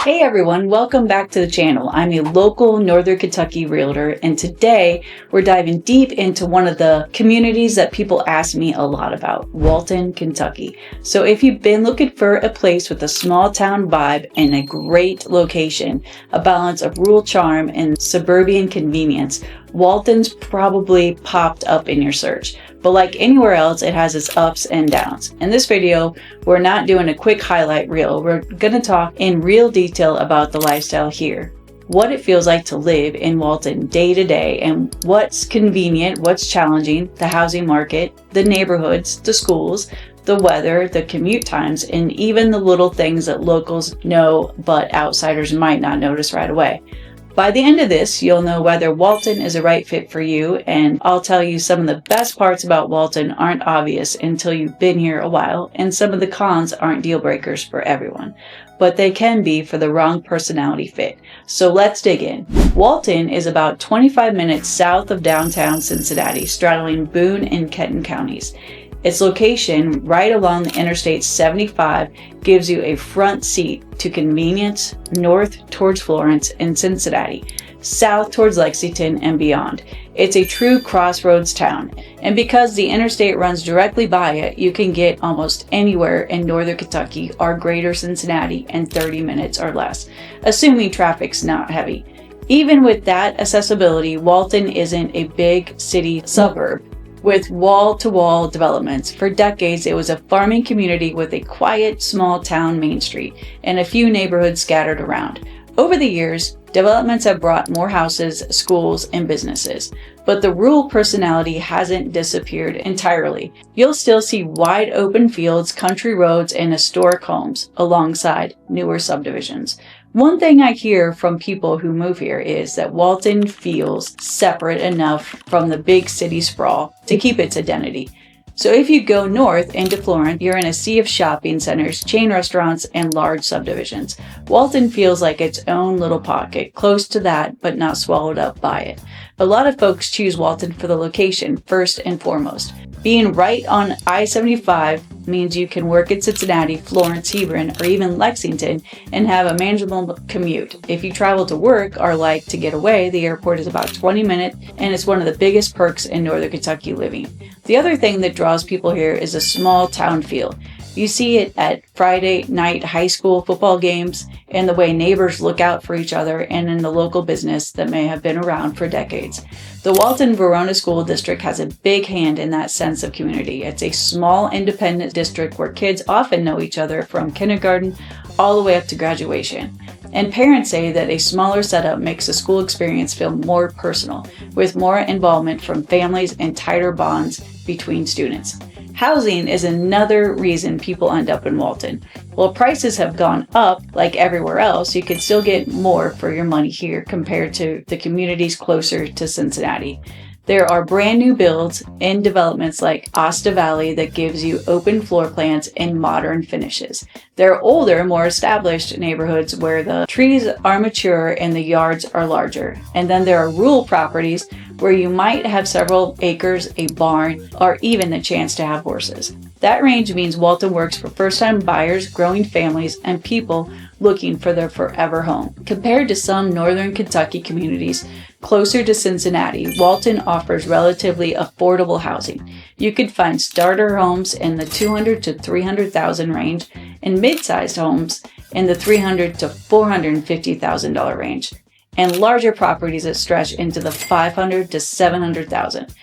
Hey everyone, welcome back to the channel. I'm a local Northern Kentucky realtor, and today we're diving deep into one of the communities that people ask me a lot about, Walton, Kentucky. So if you've been looking for a place with a small town vibe and a great location, a balance of rural charm and suburban convenience, Walton's probably popped up in your search. But like anywhere else, it has its ups and downs. In this video, we're not doing a quick highlight reel. We're going to talk in real detail about the lifestyle here, what it feels like to live in Walton day to day, and what's convenient, what's challenging, the housing market, the neighborhoods, the schools, the weather, the commute times, and even the little things that locals know but outsiders might not notice right away. By the end of this, you'll know whether Walton is a right fit for you, and I'll tell you some of the best parts about Walton aren't obvious until you've been here a while, and some of the cons aren't deal breakers for everyone, but they can be for the wrong personality fit. So let's dig in. Walton is about 25 minutes south of downtown Cincinnati, straddling Boone and Kenton counties. Its location, right along the Interstate 75, gives you a front seat to convenience north towards Florence and Cincinnati, south towards Lexington and beyond. It's a true crossroads town, and because the interstate runs directly by it, you can get almost anywhere in northern Kentucky or greater Cincinnati in 30 minutes or less, assuming traffic's not heavy. Even with that accessibility, Walton isn't a big city suburb with wall-to-wall developments. For decades, it was a farming community with a quiet, small town main street and a few neighborhoods scattered around. Over the years, developments have brought more houses, schools, and businesses, but the rural personality hasn't disappeared entirely. You'll still see wide open fields, country roads, and historic homes alongside newer subdivisions. One thing I hear from people who move here is that Walton feels separate enough from the big city sprawl to keep its identity. So if you go north into Florence, you're in a sea of shopping centers, chain restaurants, and large subdivisions. Walton feels like its own little pocket, close to that, but not swallowed up by it. A lot of folks choose Walton for the location, first and foremost. Being right on I-75 means you can work in Cincinnati, Florence, Hebron, or even Lexington and have a manageable commute. If you travel to work or like to get away, the airport is about 20 minutes, and it's one of the biggest perks in northern Kentucky living. The other thing that draws people here is a small town feel. You see it at Friday night high school football games, and the way neighbors look out for each other, and in the local business that may have been around for decades. The Walton-Verona School District has a big hand in that sense of community. It's a small independent district where kids often know each other from kindergarten all the way up to graduation. And parents say that a smaller setup makes the school experience feel more personal, with more involvement from families and tighter bonds between students. Housing is another reason people end up in Walton. While prices have gone up like everywhere else, you can still get more for your money here compared to the communities closer to Cincinnati. There are brand new builds in developments like Asta Valley that gives you open floor plans and modern finishes. There are older, more established neighborhoods where the trees are mature and the yards are larger. And then there are rural properties where you might have several acres, a barn, or even the chance to have horses. That range means Walton works for first-time buyers, growing families, and people looking for their forever home. Compared to some northern Kentucky communities closer to Cincinnati, Walton offers relatively affordable housing. You can find starter homes in the $200,000 to $300,000 range and mid-sized homes in the $300,000 to $450,000 range, and larger properties that stretch into the $500,000 to $700,000.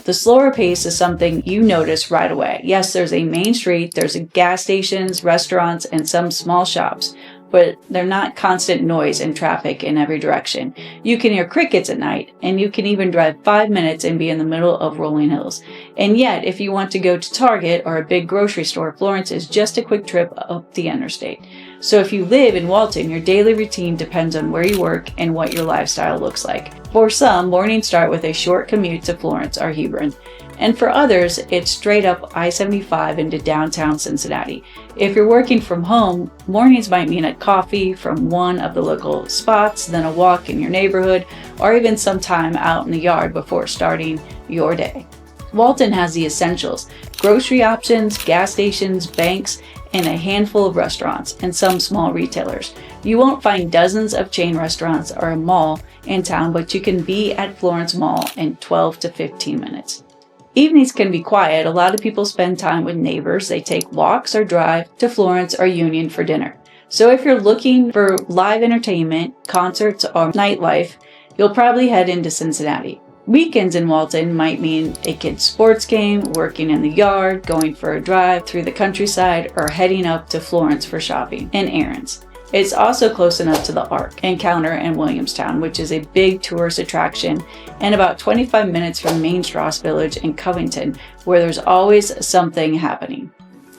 The slower pace is something you notice right away. Yes, there's a main street, there's gas stations, restaurants, and some small shops, but they're not constant noise and traffic in every direction. You can hear crickets at night, and you can even drive 5 minutes and be in the middle of rolling hills. And yet, if you want to go to Target or a big grocery store, Florence is just a quick trip up the interstate. So if you live in Walton, your daily routine depends on where you work and what your lifestyle looks like. For some, mornings start with a short commute to Florence or Hebron. And for others, it's straight up I-75 into downtown Cincinnati. If you're working from home, mornings might mean a coffee from one of the local spots, then a walk in your neighborhood, or even some time out in the yard before starting your day. Walton has the essentials: grocery options, gas stations, banks, and a handful of restaurants and some small retailers. You won't find dozens of chain restaurants or a mall in town, but you can be at Florence Mall in 12 to 15 minutes. Evenings can be quiet. A lot of people spend time with neighbors. They take walks or drive to Florence or Union for dinner. So if you're looking for live entertainment, concerts, or nightlife, you'll probably head into Cincinnati. Weekends in Walton might mean a kid's sports game, working in the yard, going for a drive through the countryside, or heading up to Florence for shopping and errands. It's also close enough to the Ark, Encounter, and Williamstown, which is a big tourist attraction, and about 25 minutes from Main Strasse Village in Covington, where there's always something happening.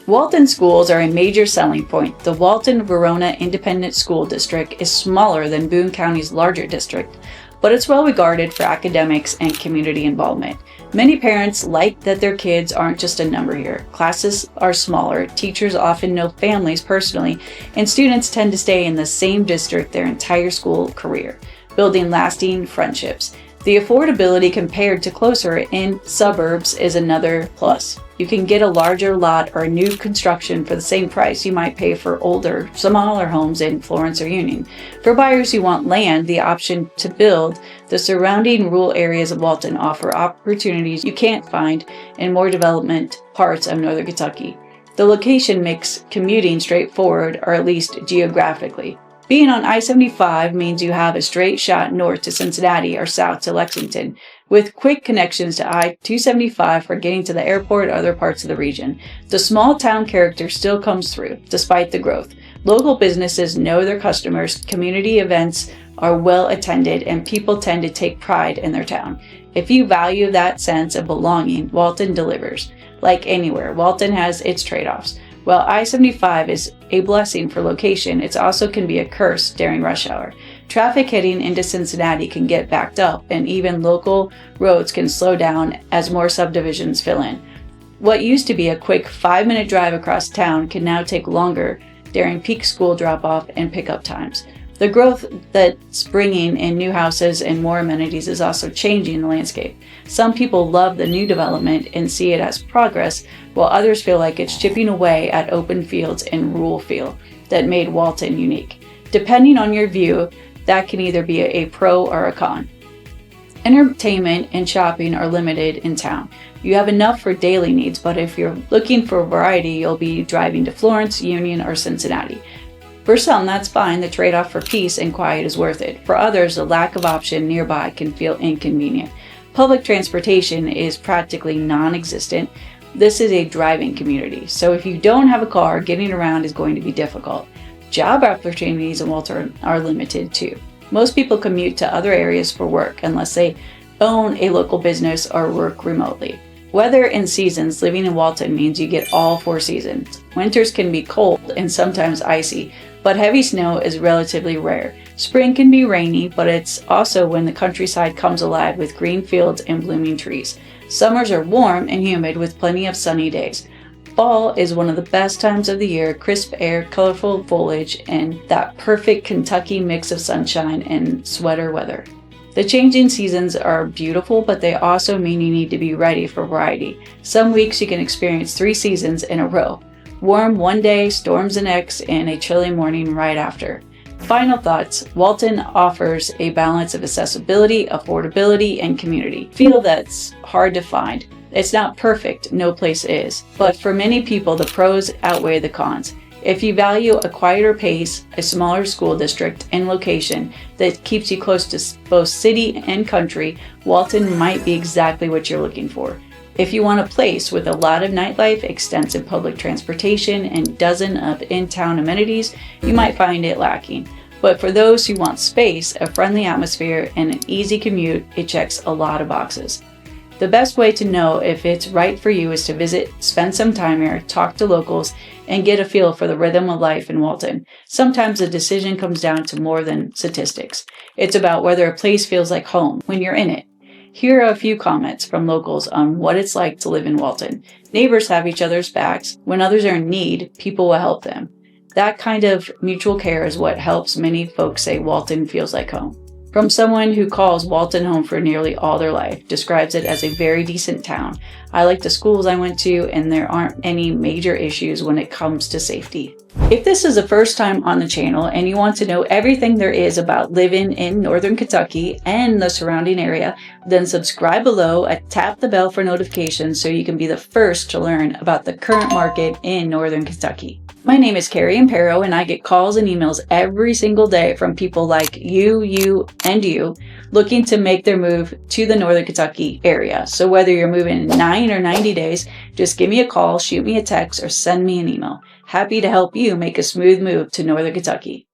Walton schools are a major selling point. The Walton-Verona Independent School District is smaller than Boone County's larger district, but it's well regarded for academics and community involvement. Many parents like that their kids aren't just a number here. Classes are smaller, teachers often know families personally, and students tend to stay in the same district their entire school career, building lasting friendships. The affordability compared to closer in suburbs is another plus. You can get a larger lot or new construction for the same price you might pay for older, smaller homes in Florence or Union. For buyers who want land, the option to build, the surrounding rural areas of Walton offer opportunities you can't find in more development parts of northern Kentucky. The location makes commuting straightforward, or at least geographically. Being on I-75 means you have a straight shot north to Cincinnati or south to Lexington, with quick connections to I-275 for getting to the airport or other parts of the region. The small town character still comes through, despite the growth. Local businesses know their customers, community events are well attended, and people tend to take pride in their town. If you value that sense of belonging, Walton delivers. Like anywhere, Walton has its trade-offs. While I-75 is a blessing for location, it also can be a curse during rush hour. Traffic heading into Cincinnati can get backed up, and even local roads can slow down as more subdivisions fill in. What used to be a quick 5-minute drive across town can now take longer during peak school drop-off and pickup times. The growth that's bringing in new houses and more amenities is also changing the landscape. Some people love the new development and see it as progress, while others feel like it's chipping away at open fields and rural feel that made Walton unique. Depending on your view, that can either be a pro or a con. Entertainment and shopping are limited in town. You have enough for daily needs, but if you're looking for variety, you'll be driving to Florence, Union, or Cincinnati. For some, that's fine. The trade-off for peace and quiet is worth it. For others, the lack of option nearby can feel inconvenient. Public transportation is practically non-existent. This is a driving community, so if you don't have a car, getting around is going to be difficult. Job opportunities in Walton are limited too. Most people commute to other areas for work unless they own a local business or work remotely. Weather and seasons. Living in Walton means you get all 4 seasons. Winters can be cold and sometimes icy, but heavy snow is relatively rare. Spring can be rainy, but it's also when the countryside comes alive with green fields and blooming trees. Summers are warm and humid with plenty of sunny days. Fall is one of the best times of the year, crisp air, colorful foliage, and that perfect Kentucky mix of sunshine and sweater weather. The changing seasons are beautiful, but they also mean you need to be ready for variety. Some weeks you can experience 3 seasons in a row. Warm one day, storms the next, and a chilly morning right after. Final thoughts. Walton offers a balance of accessibility, affordability, and community. Feel that's hard to find. It's not perfect, no place is. But for many people, the pros outweigh the cons. If you value a quieter pace, a smaller school district, and location that keeps you close to both city and country, Walton might be exactly what you're looking for. If you want a place with a lot of nightlife, extensive public transportation, and dozens of in-town amenities, you might find it lacking. But for those who want space, a friendly atmosphere, and an easy commute, it checks a lot of boxes. The best way to know if it's right for you is to visit, spend some time here, talk to locals, and get a feel for the rhythm of life in Walton. Sometimes the decision comes down to more than statistics. It's about whether a place feels like home when you're in it. Here are a few comments from locals on what it's like to live in Walton. Neighbors have each other's backs. When others are in need, people will help them. That kind of mutual care is what helps many folks say Walton feels like home. From someone who calls Walton home for nearly all their life, describes it as a very decent town. I like the schools I went to, and there aren't any major issues when it comes to safety. If this is the first time on the channel and you want to know everything there is about living in Northern Kentucky and the surrounding area, then subscribe below and tap the bell for notifications so you can be the first to learn about the current market in Northern Kentucky. My name is Carrie Empero, and I get calls and emails every single day from people like you, and you, looking to make their move to the Northern Kentucky area. So whether you're moving in 9 or 90 days, just give me a call, shoot me a text, or send me an email. Happy to help you make a smooth move to Northern Kentucky.